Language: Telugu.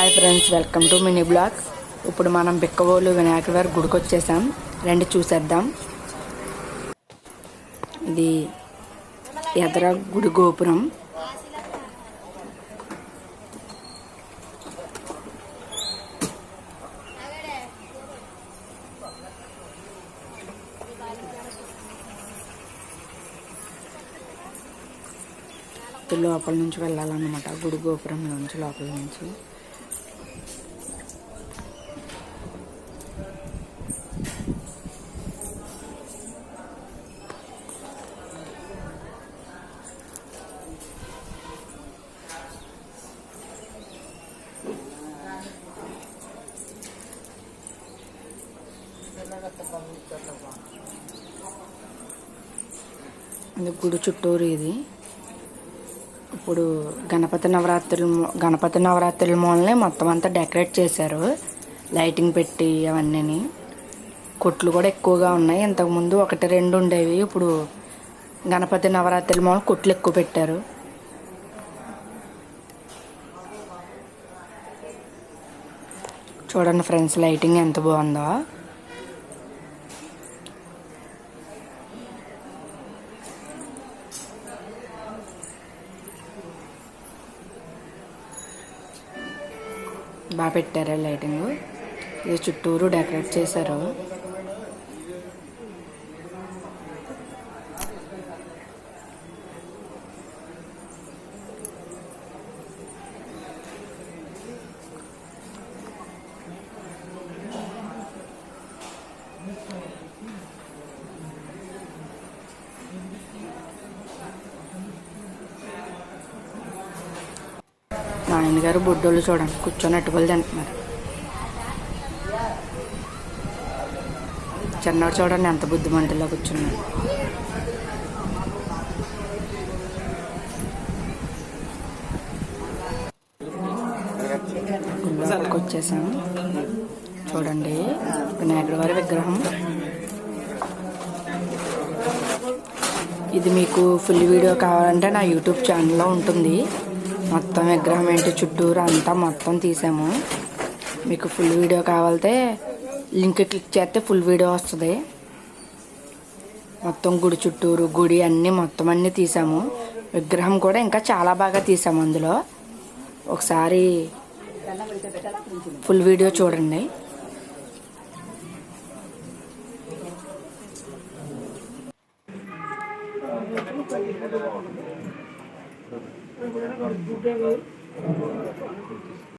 Hi friends, welcome to mini blog. ఇప్పుడు మనం బిక్కవోలు వినాయకుడి వారి గుడికి వచ్చేసాం. రండి చూసేద్దాం. ఇది ఎదర గుడి గోపురం. లోపల నుంచి వెళ్ళాలన్నమాట, గుడి గోపురం నుంచి లోపల నుంచి. ఇది గుడి చుట్టూరు. ఇది ఇప్పుడు గణపతి నవరాత్రుల మూలనే మొత్తం అంతా డెకరేట్ చేశారు, లైటింగ్ పెట్టి అవన్నీ. కొట్లు కూడా ఎక్కువగా ఉన్నాయి. ఇంతకుముందు 1-2 ఉండేవి, ఇప్పుడు గణపతి నవరాత్రుల మూల కొట్లు ఎక్కువ పెట్టారు. చూడండి ఫ్రెండ్స్, లైటింగ్ ఎంత బాగుందో. బాగా పెట్టారు లైటింగ్. ఇది చుట్టూరు డెకరేట్ చేశారు. మా ఆయనగారు బొడ్డోళ్ళు చూడండి కూర్చొని అట్టుకోలు తింటున్నారు. చిన్నవాడు చూడండి ఎంత బుద్ధిమంతుల్లో కూర్చున్నాడు. గుళ్ళోకి వచ్చేసాం. చూడండి వినాయకుడి వారి విగ్రహం. ఇది మీకు ఫుల్ వీడియో కావాలంటే నా యూట్యూబ్ ఛానల్లో ఉంటుంది. మొత్తం విగ్రహం ఏంటి చుట్టూరు అంతా మొత్తం తీసాము. మీకు ఫుల్ వీడియో కావాలంటే లింక్ క్లిక్ చేస్తే ఫుల్ వీడియో వస్తుంది. మొత్తం గుడి చుట్టూరు, గుడి మొత్తం అన్నీ తీసాము. విగ్రహం కూడా ఇంకా చాలా బాగా తీసాము. అందులో ఒకసారి ఫుల్ వీడియో చూడండి.